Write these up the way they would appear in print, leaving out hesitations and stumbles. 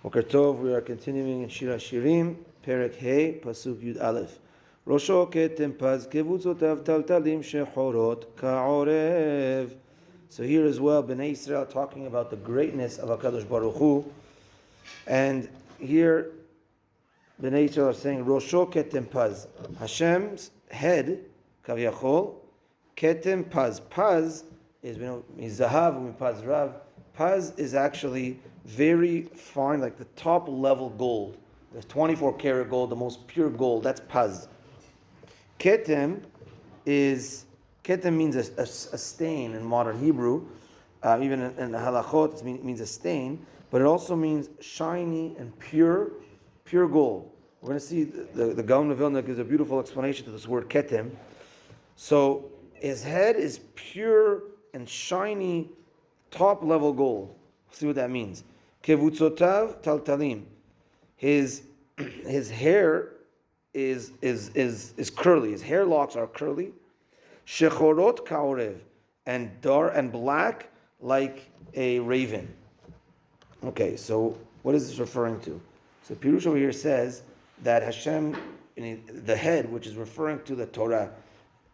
Boker Tov, we are continuing in Shir HaShirim, Perek Hey, Pasuk Yud Aleph. Rosho ketem paz kevutzotav taltalim shechorot ka'orev. So here as well, Bnei Israel talking about the greatness of HaKadosh Baruch Hu. And here, Bnei Israel are saying, Rosho ketem paz. Hashem's head, Kaviyachol, ketem paz. Paz is, mizahav umipaz rav. Paz is actually very fine, like the top level gold. The 24 karat gold, the most pure gold, that's paz. Ketem means a stain in modern Hebrew. Even in halachot, it means a stain, but it also means shiny and pure gold. We're going to see the Gaon of Vilna gives a beautiful explanation to this word ketem. So his head is pure and shiny, top level gold. See what that means. Kevutzotav taltalim. His hair is curly. His hair locks are curly. Shechorot kaorev, and dark and black like a raven. Okay, so what is this referring to? So Pirush over here says that Hashem, the head, which is referring to the Torah,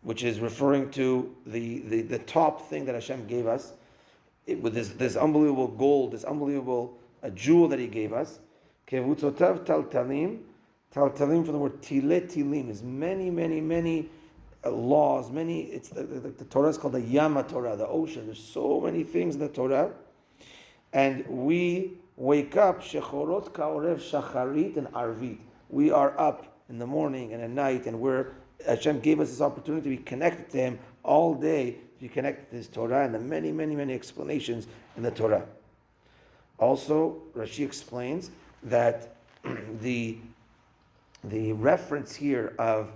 which is referring to the top thing that Hashem gave us, with this unbelievable gold, this unbelievable jewel that He gave us. Kevutzotav taltalim. Taltalim from the word tilim is many laws. It's the Torah is called the Yama Torah, the ocean. There's so many things in the Torah, and we wake up shechorot kaorev shacharit and arvit. We are up in the morning and at night, and Hashem gave us this opportunity to be connected to Him all day, to be connected to His Torah and the many explanations in the Torah. Also, Rashi explains that the reference here of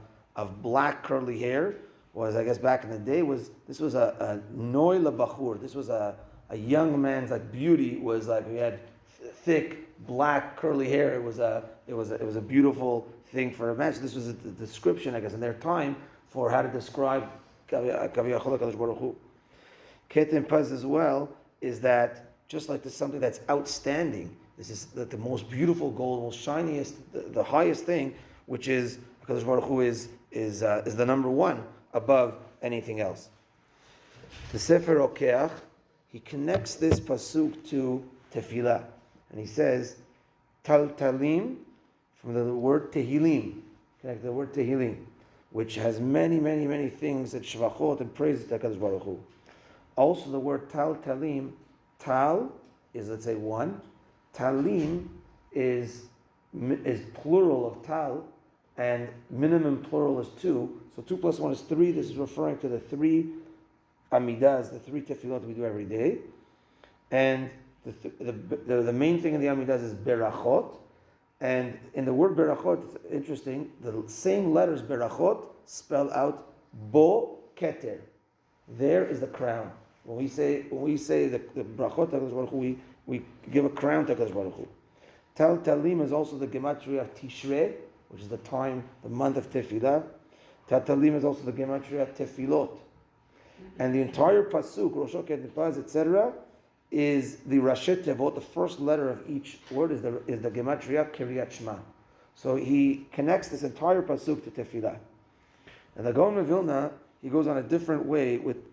black curly hair was, I guess back in the day, this was a noy labachur. This was a young man's beauty, was like he had thick black curly hair. It was a beautiful thing for a man. So this was a description, I guess, in their time for how to describe Kaviyachol HaKadosh Baruch Hu. Ketem Paz as well is that just like this something that's outstanding. This is the most beautiful gold, most shiniest, the highest thing, which is HaKadosh Baruch Hu is the number one above anything else. The Sefer Okeach, he connects this pasuk to Tefila, and he says Taltalim from the word Tehillim, connect the word Tehillim, which has many things that shvachot and praises to HaKadosh Baruch Hu. Also, the word Taltalim, Tal is, let's say, one. Talim is plural of Tal, and minimum plural is two. So 2 plus 1 is 3. This is referring to the 3 amidas, the 3 tefillot we do every day. And the main thing in the amidas is berachot. And in the word berachot, it's interesting, the same letters berachot spell out bo keter. There is the crown. When we say the brachot, we give a crown to HaKadosh Baruch Hu. Talim is also the gematria of Tishrei, which is the month of Tefillah. Talim is also the gematria of Tefilot. And the entire pasuk, Rosho ketem paz, etc., is the Rashet Tevot. The first letter of each word is the gematria Kiryat Shema. So he connects this entire pasuk to Tefillah. And the Gaon of Vilna, he goes on a different way with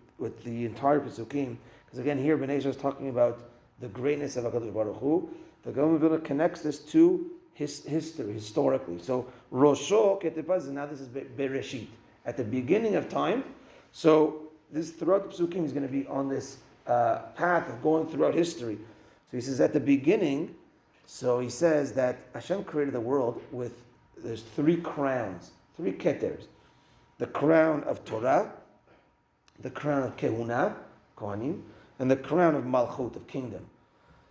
the entire pasukim, because again here Bnei Israel is talking about the greatness of HaKadosh Baruch Hu. The Gaon of Vilna connects this to historically. So Rosho ketem paz, now this is Bereshit, at the beginning of time. So this throughout the pasukim is going to be on this path of going throughout history. So he says at the beginning, so he says that Hashem created the world there's 3 crowns, 3 keters. The crown of Torah, the crown of Kehuna, Kohanim, and the crown of Malchut, of kingdom.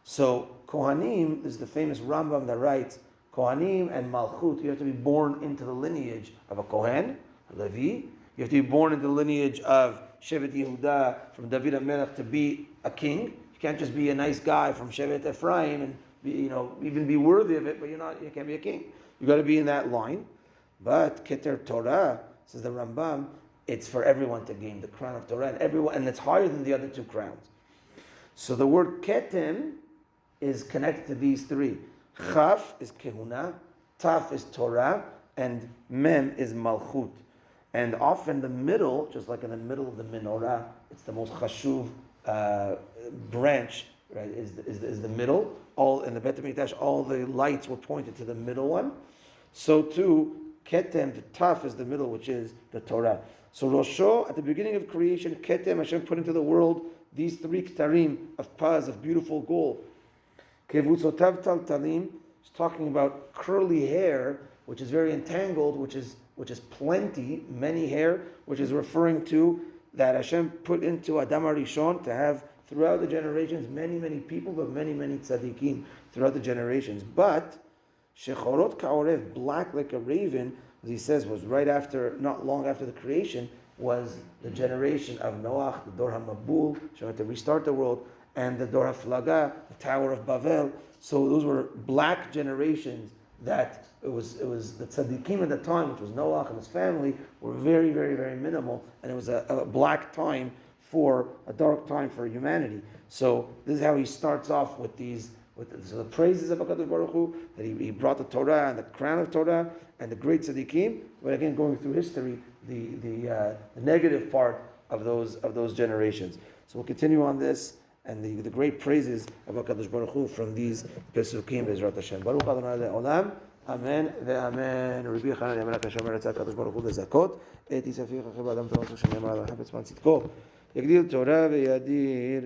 So Kohanim, this is the famous Rambam that writes, Kohanim and Malchut, you have to be born into the lineage of a Kohen, a Levi. You have to be born into the lineage of Shevet Yehuda, from David HaMelech, to be a king. You can't just be a nice guy from Shevet Ephraim and even be worthy of it, but you can't be a king. You got to be in that line. But Keter Torah, says the Rambam, it's for everyone to gain the crown of Torah, and it's higher than the other 2 crowns. So the word ketem is connected to these 3. Chaf is kehuna, Taf is Torah, and Mem is Malchut. And often the middle, just like in the middle of the menorah, it's the most chashuv branch, right? Is the middle. All in the Bet HaMikdash, all the lights were pointed to the middle one. So too, Ketem, the Taf is the middle, which is the Torah. So Rosho, at the beginning of creation, Ketem, Hashem put into the world these three ktarim of paz, of beautiful gold. Kevutzotav taltalim is talking about curly hair, which is very entangled, which is plenty, many hair, which is referring to that Hashem put into Adam HaRishon to have throughout the generations many people, but many tzaddikim throughout the generations. But Shechorot Ka'orev, black like a raven, as he says, was right after, not long after the creation, was the generation of Noach, the Dor HaMabul, Hashem had to restart the world, and the Dor HaFlaga, the Tower of Babel. So those were black generations that it was the tzaddikim at the time, which was Noach and his family, were very minimal, and it was a black time, for a dark time for humanity. So this is how he starts off with these, so the praises of HaKadosh Baruch Hu, that he brought the Torah and the crown of Torah and the great tzaddikim, but again going through history, the negative part of those generations. So we'll continue on this and the great praises of HaKadosh Baruch Hu from these Pesukim Bezrat Hashem. Baruch Adonai Le'olam. Amen ve'amen. Rabbi Yochanan Yamelach Hashem Eretz HaKadosh Baruch Hu lezakot et Yisafir Chachav Adam Torah Hashem Yamar Al Hafetz Man Tzidko. יגדיל תורה וידיר